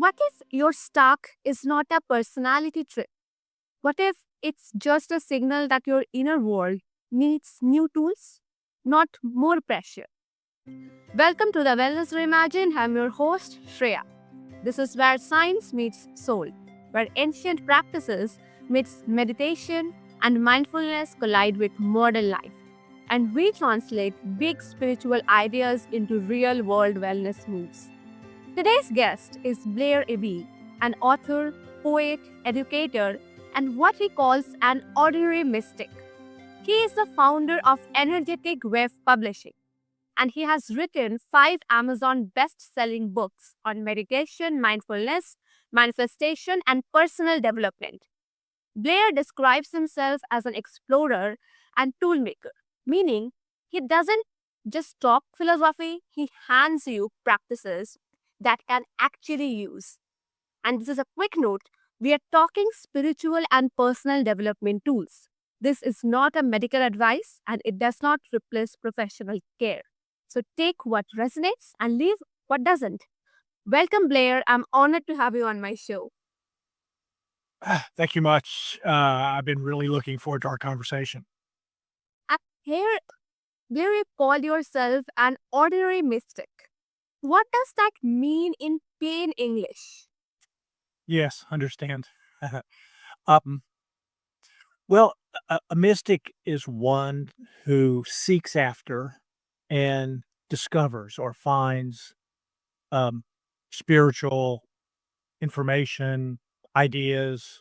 What if your stuck is not a personality trait? What if it's just a signal that your inner world needs new tools, not more pressure? Welcome to the Wellness Reimagined. I'm your host, Shreya. This is where science meets soul, where ancient practices meets meditation and mindfulness collide with modern life. And we translate big spiritual ideas into real world wellness moves. Today's guest is Blair Abee, an author, poet, educator, and what he calls an ordinary mystic. He is the founder of Energetic Wave Publishing, and he has written 5 Amazon best selling books on meditation, mindfulness, manifestation, and personal development. Blair describes himself as an explorer and toolmaker, meaning he doesn't just talk philosophy, he hands you practices that can actually use. And this is a quick note, we are talking spiritual and personal development tools. This is not a medical advice and it does not replace professional care. So take what resonates and leave what doesn't. Welcome, Blair. I'm honored to have you on my show. Thank you much. I've been really looking forward to our conversation. And here, Blair, you call yourself an ordinary mystic. What does that mean in plain English? Yes, understand. um, well, a mystic is one who seeks after and discovers or finds um, spiritual information, ideas,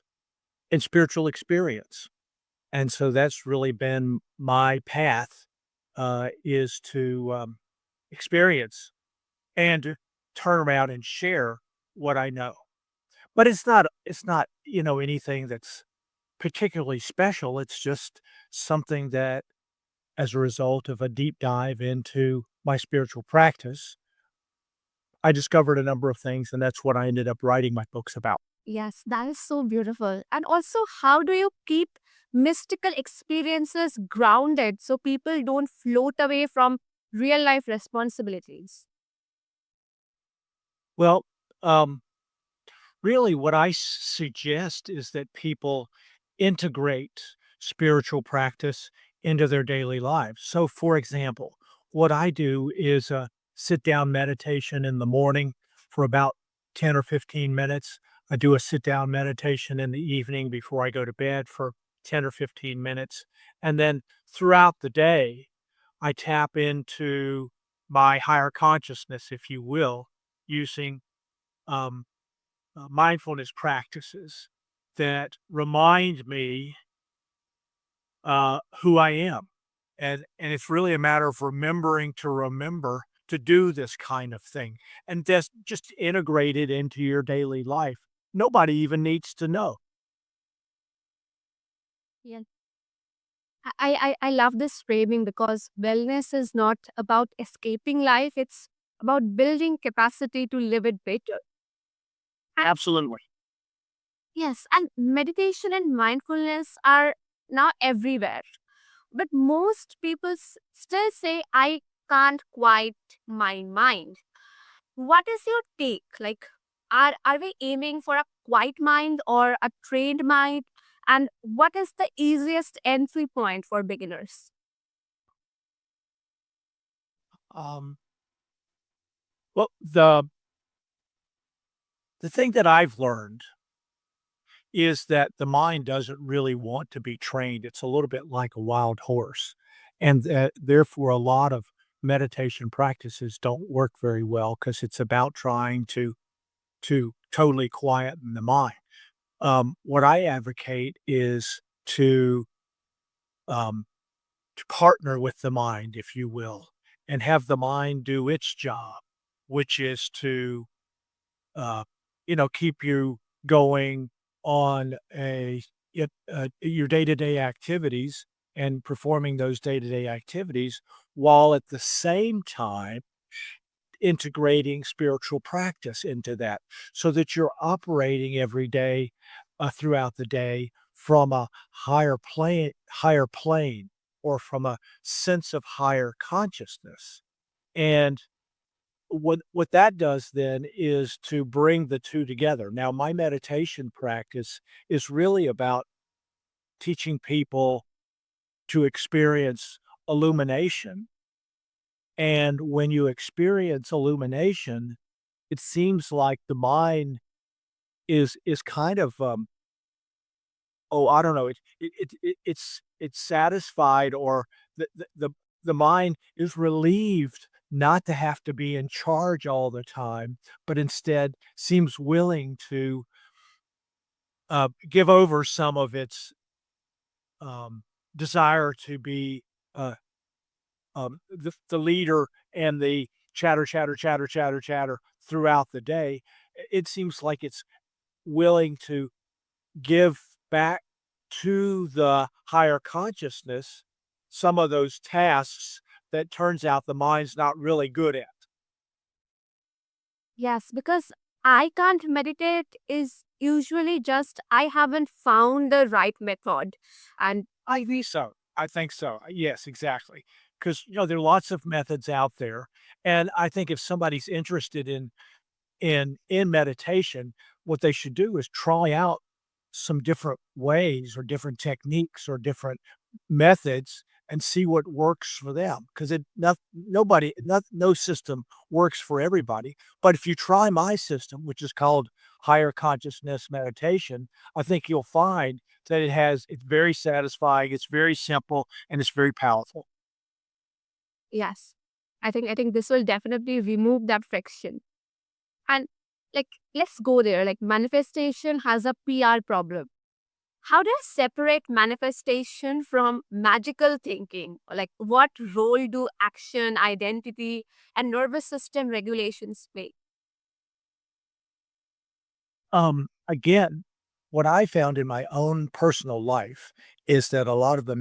and spiritual experience. And so that's really been my path is to experience and to turn around and share what I know. But it's not, anything that's particularly special. It's just something that as a result of a deep dive into my spiritual practice, I discovered a number of things, and that's what I ended up writing my books about. Yes, that is so beautiful. And also, how do you keep mystical experiences grounded so people don't float away from real life responsibilities? Well, um, really what I suggest is that people integrate spiritual practice into their daily lives. So, for example, what I do is a sit down meditation in the morning for about 10 or 15 minutes. I do a sit down meditation in the evening before I go to bed for 10 or 15 minutes. And then throughout the day, I tap into my higher consciousness, if you will, using um, mindfulness practices that remind me who I am. And it's really a matter of remembering to remember to do this kind of thing and just integrate it into your daily life. Nobody even needs to know. Yes. I love this framing because wellness is not about escaping life, it's about building capacity to live it better. And Absolutely. yes, and meditation and mindfulness are now everywhere. But most people still say, I can't quiet my mind. What is your take? Like, are we aiming for a quiet mind or a trained mind? And what is the easiest entry point for beginners? Um, well, the thing that I've learned is that the mind doesn't really want to be trained. It's a little bit like a wild horse. And that therefore, a lot of meditation practices don't work very well because it's about trying to totally quieten the mind. What I advocate is um, to partner with the mind, if you will, and have the mind do its job, which is to uh, keep you going on your day-to-day activities and performing those day-to-day activities while at the same time integrating spiritual practice into that so that you're operating every day throughout the day from a higher plane or from a sense of higher consciousness. And what that does then is to bring the 2 together. Now, my meditation practice is really about teaching people to experience illumination, and when you experience illumination, it seems like the mind is kind of, oh, I don't know, it's satisfied, or the mind is relieved not to have to be in charge all the time, but instead seems willing to, give over some of its, um, desire to be, uh, the leader and the chatter, chatter, chatter, chatter, chatter throughout the day. It seems like it's willing to give back to the higher consciousness some of those tasks that turns out the mind's not really good at. Yes, because I can't meditate is usually just I haven't found the right method. And I think so. I think so. Yes, exactly. Because there are lots of methods out there, and I think if somebody's interested in meditation, what they should do is try out some different ways or different techniques or different methods and see what works for them. Because no system works for everybody. But if you try my system, which is called higher consciousness meditation, I think you'll find that it's very satisfying, it's very simple, and it's very powerful. yes, I think this will definitely remove that friction. And like let's go there. Like manifestation has a PR problem. How do I separate manifestation from magical thinking? Like, what role do action, identity, and nervous system regulations play? Again, what I found in my own personal life is that a lot of the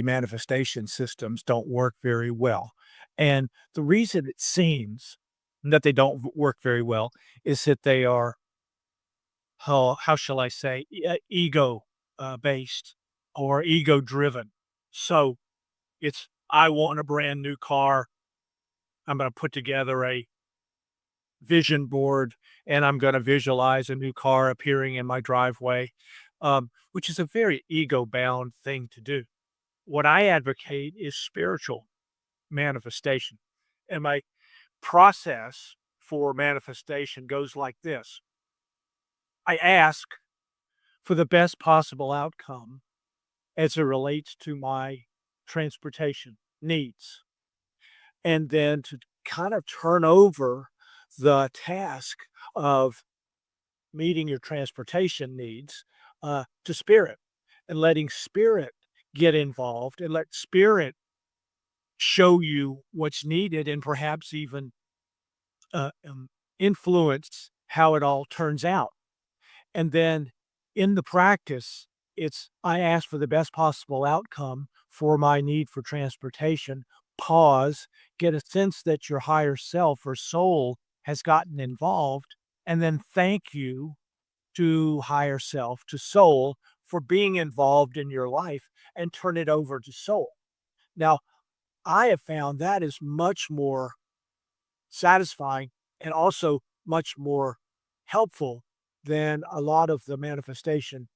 manifestation systems don't work very well. And the reason it seems that they don't work very well is that they are, how shall I say, ego based or ego driven. So it's, I want a brand new car. I'm going to put together a vision board, and I'm gonna visualize a new car appearing in my driveway, which is a very ego-bound thing to do. What I advocate is spiritual manifestation, and my process for manifestation goes like this. I ask for the best possible outcome as it relates to my transportation needs, and then to kind of turn over the task of meeting your transportation needs, to spirit, and letting spirit get involved and let spirit show you what's needed, and perhaps even influence how it all turns out. And then in the practice, it's, I ask for the best possible outcome for my need for transportation. Pause, get a sense that your higher self or soul has gotten involved, and then thank you to higher self, to soul, for being involved in your life, and turn it over to soul. Now, I have found that is much more satisfying and also much more helpful than a lot of the manifestation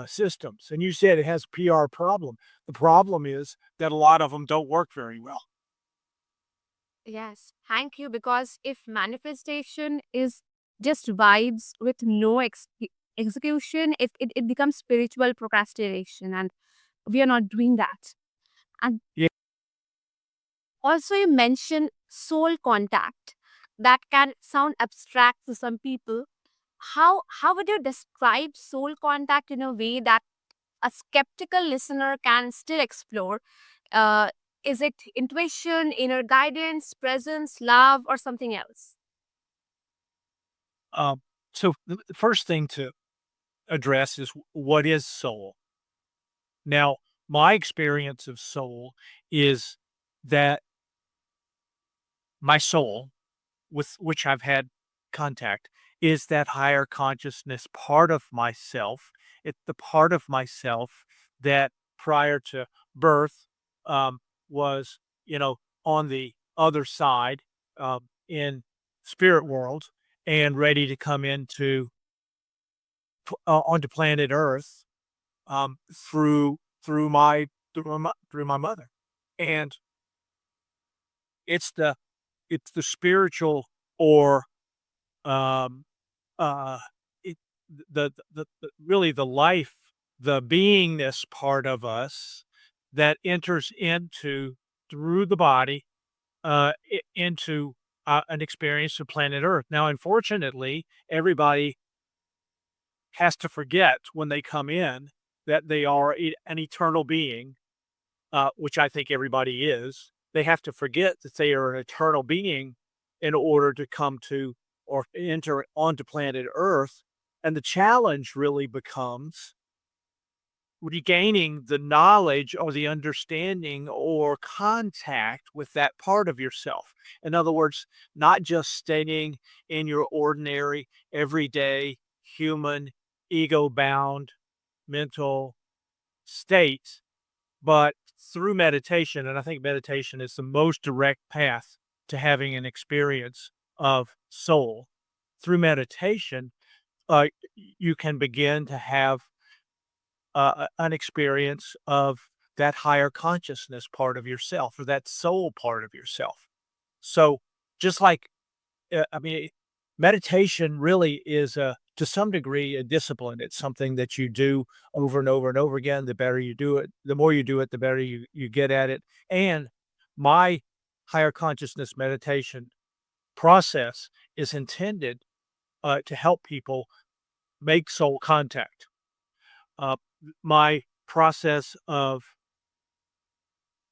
systems. And you said it has PR problem. The problem is that a lot of them don't work very well. Yes, thank you. Because if manifestation is just vibes with no execution, it becomes spiritual procrastination, and we are not doing that. And Yeah. also, you mentioned soul contact. That can sound abstract to some people. How would you describe soul contact in a way that a skeptical listener can still explore? Uh, is it intuition, inner guidance, presence, love, or something else? Um, so the first thing to address is, what is soul? Now, my experience of soul is that my soul, with which I've had contact, is that higher consciousness part of myself. It's the part of myself that prior to birth, was, on the other side. in spirit world and ready to come into onto planet Earth, through my mother, and it's the spiritual or um, uh, it the really the life, the beingness part of us that enters into through the body, into an experience of planet Earth. Now, unfortunately, everybody has to forget when they come in that they are an eternal being, which I think everybody is. They have to forget that they are an eternal being in order to come to or enter onto planet Earth. And the challenge really becomes regaining the knowledge or the understanding or contact with that part of yourself. In other words, not just staying in your ordinary, everyday, human, ego bound mental state, but through meditation. And I think meditation is the most direct path to having an experience of soul. Through meditation, you can begin to have an experience of that higher consciousness part of yourself or that soul part of yourself. So, just like, I mean, meditation really is to some degree, a discipline. It's something that you do over and over and over again. The better you do it, the more you do it, the better you get at it. And my higher consciousness meditation process is intended to help people make soul contact. Uh, my process of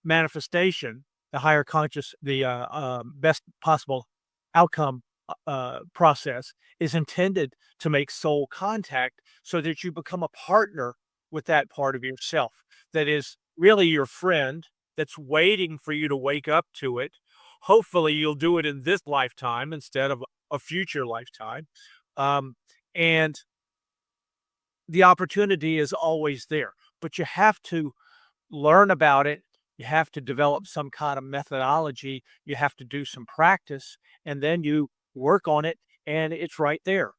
manifestation, the higher conscious, best possible outcome process is intended to make soul contact so that you become a partner with that part of yourself that is really your friend that's waiting for you to wake up to it. Hopefully, you'll do it in this lifetime instead of a future lifetime. Um, and the opportunity is always there, but you have to learn about it. You have to develop some kind of methodology. You have to do some practice, and then you work on it, and it's right there.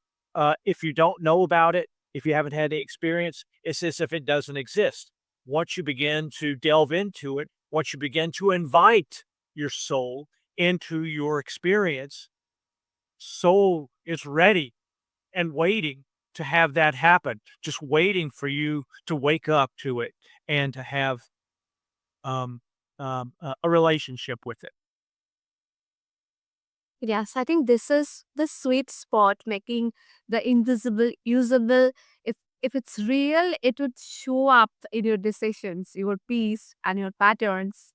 If you don't know about it, if you haven't had the experience, it's as if it doesn't exist. Once you begin to delve into it, once you begin to invite your soul into your experience, soul is ready and waiting to have that happen, just waiting for you to wake up to it and to have um, a relationship with it. Yes, I think this is the sweet spot, making the invisible usable. If it's real, it would show up in your decisions, your peace, and your patterns.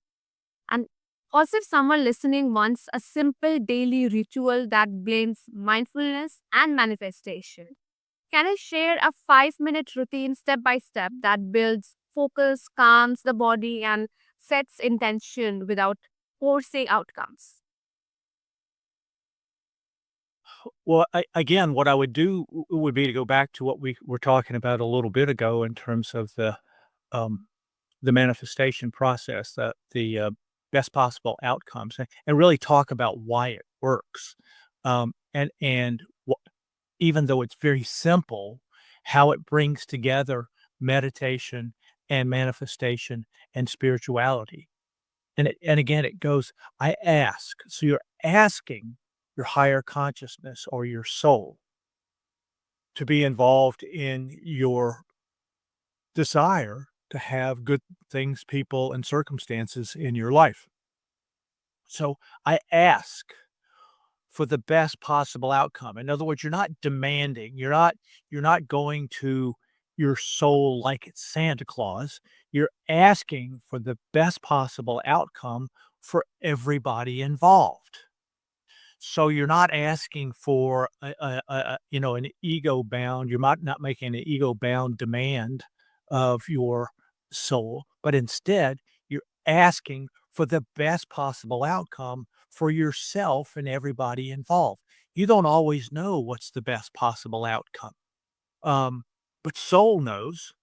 And also, if someone listening wants a simple daily ritual that blends mindfulness and manifestation, can I share a 5-minute routine step by step that builds focus, calms the body, and sets intention without forcing outcomes? Well, again, what I would do would be to go back to what we were talking about a little bit ago in terms of um, the manifestation process, the best possible outcomes, and really talk about why it works. And even though it's very simple, how it brings together meditation and manifestation and spirituality. And again, it goes, I ask. So you're asking your higher consciousness or your soul to be involved in your desire to have good things, people, and circumstances in your life. So I ask for the best possible outcome. In other words, you're not demanding, you're not going to your soul like it's Santa Claus. You're asking for the best possible outcome for everybody involved. So you're not asking for an ego bound. You're not making an ego bound demand of your soul, but instead you're asking for the best possible outcome for yourself and everybody involved. You don't always know what's the best possible outcome, um, but soul knows,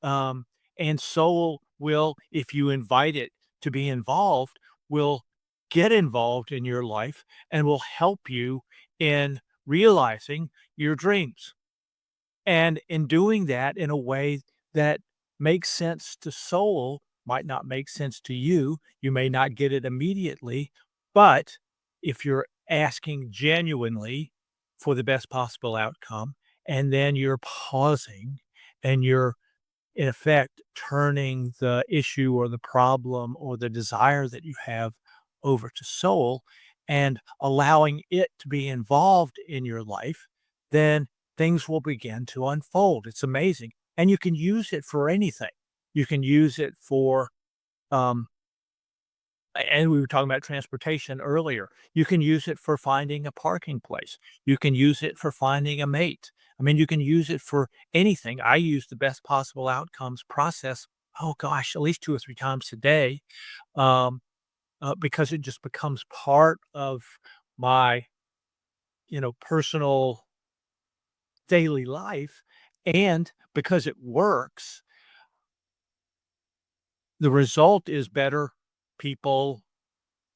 um, and soul will, if you invite it to be involved, will get involved in your life and will help you in realizing your dreams. And in doing that in a way that makes sense to soul, might not make sense to you. You may not get it immediately, but if you're asking genuinely for the best possible outcome, and then you're pausing and you're in effect turning the issue or the problem or the desire that you have over to soul and allowing it to be involved in your life, then things will begin to unfold. It's amazing. And you can use it for anything. You can use it for, um, and we were talking about transportation earlier. You can use it for finding a parking place. You can use it for finding a mate. I mean, you can use it for anything. I use the best possible outcomes process, oh gosh, at least 2 or 3 times a day, um, because it just becomes part of my, personal daily life. And because it works, the result is better people,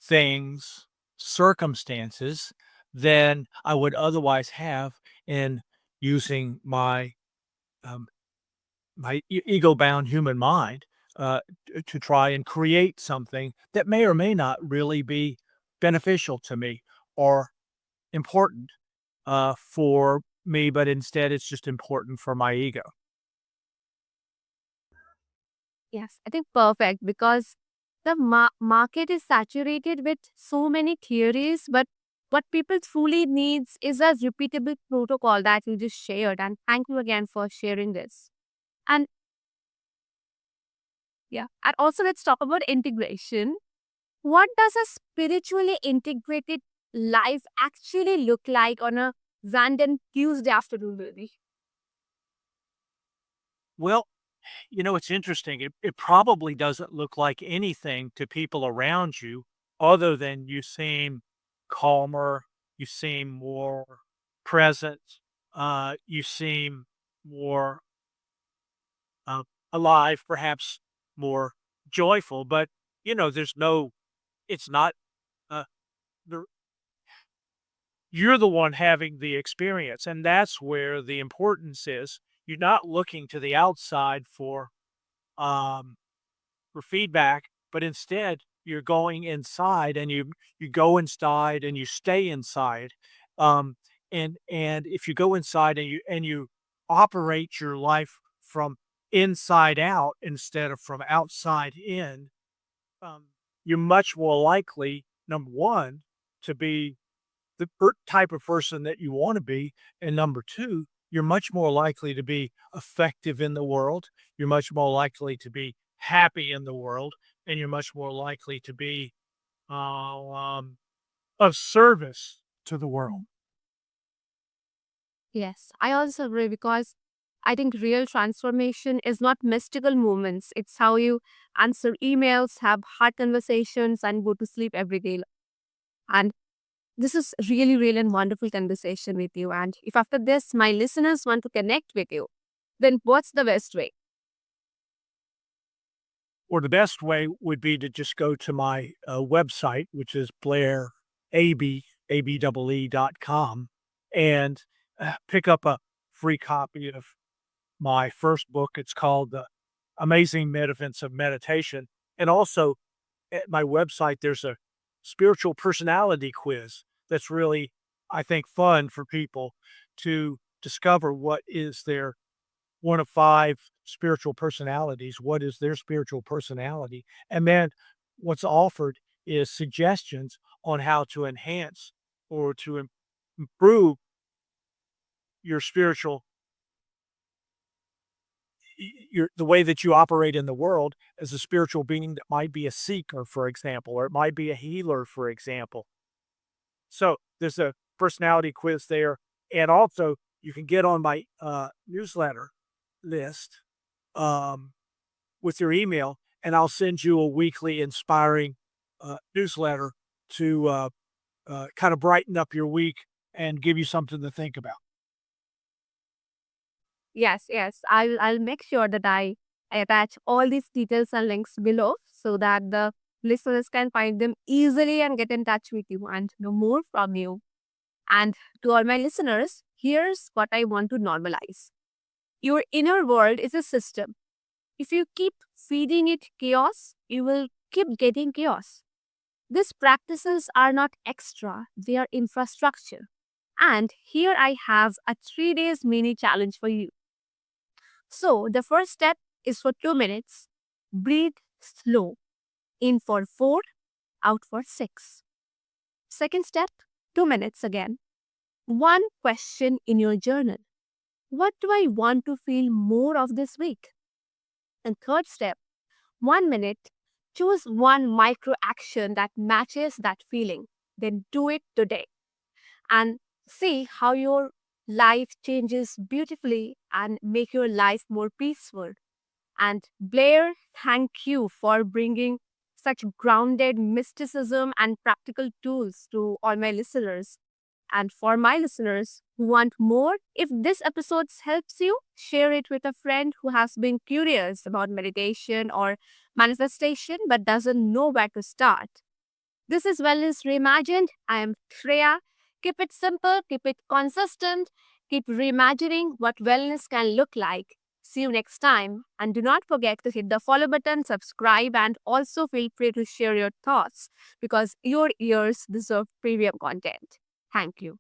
things, circumstances than I would otherwise have in using um, my ego-bound human mind, to try and create something that may or may not really be beneficial to me or important, for me, but instead it's just important for my ego. Yes, I think perfect because the market is saturated with so many theories, but what people truly needs is a repeatable protocol that you just shared. And thank you again for sharing this. And yeah, and also let's talk about integration. What does a spiritually integrated life actually look like on a random Tuesday afternoon, really? Well, it's interesting. It probably doesn't look like anything to people around you other than you seem calmer, you seem more present, you seem more uh, alive, perhaps more joyful. But there's no. It's not. Uh, the, you're the one having the experience, and that's where the importance is. You're not looking to the outside um, for feedback, but instead you're going inside and you go inside and you stay inside. Um, and if you go inside and you operate your life from inside out instead of from outside in, um, you're much more likely, number one, to be the type of person that you want to be. And number two, you're much more likely to be effective in the world. You're much more likely to be happy in the world. And you're much more likely to be of service to the world. Yes, I also agree because I think real transformation is not mystical moments. It's how you answer emails, have hard conversations, and go to sleep every day. And this is really, really a wonderful conversation with you. And if after this my listeners want to connect with you, then what's the best way? Or the best way would be to just go to my website, which is Blair Abee, ABEE.com, and pick up a free copy of my first book. It's called The Amazing Benefits of Meditation. And also at my website, there's a spiritual personality quiz that's really, I think, fun for people to discover what is their one of 5 spiritual personalities, what is their spiritual personality, and then what's offered is suggestions on how to enhance or to improve your spiritual your the way that you operate in the world as a spiritual being that might be a seeker, for example, or it might be a healer, for example. So, there's a personality quiz there, and also you can get on my, newsletter list, um, with your email, and I'll send you a weekly inspiring, newsletter to, kinda brighten up your week and give you something to think about. Yes, yes. I'll make sure that I attach all these details and links below so that the listeners can find them easily and get in touch with you and know more from you. And to all my listeners, here's what I want to normalize. Your inner world is a system. If you keep feeding it chaos, you will keep getting chaos. These practices are not extra, they are infrastructure. And here I have a 3 days mini challenge for you. So, the first step is for 2 minutes. Breathe slow. In for 4, out for 6. Second step, 2 minutes again. One question in your journal. What do I want to feel more of this week? And third step, 1 minute. Choose one micro action that matches that feeling. Then do it today and see how your life changes beautifully and make your life more peaceful. And Blair, thank you for bringing such grounded mysticism and practical tools to all my listeners. And for my listeners who want more, if this episode helps you, share it with a friend who has been curious about meditation or manifestation but doesn't know where to start. This is Wellness Reimagined. I am Shreya. Keep it simple, keep it consistent, keep reimagining what wellness can look like. See you next time. And do not forget to hit the follow button, subscribe, and also feel free to share your thoughts because your ears deserve premium content. Thank you.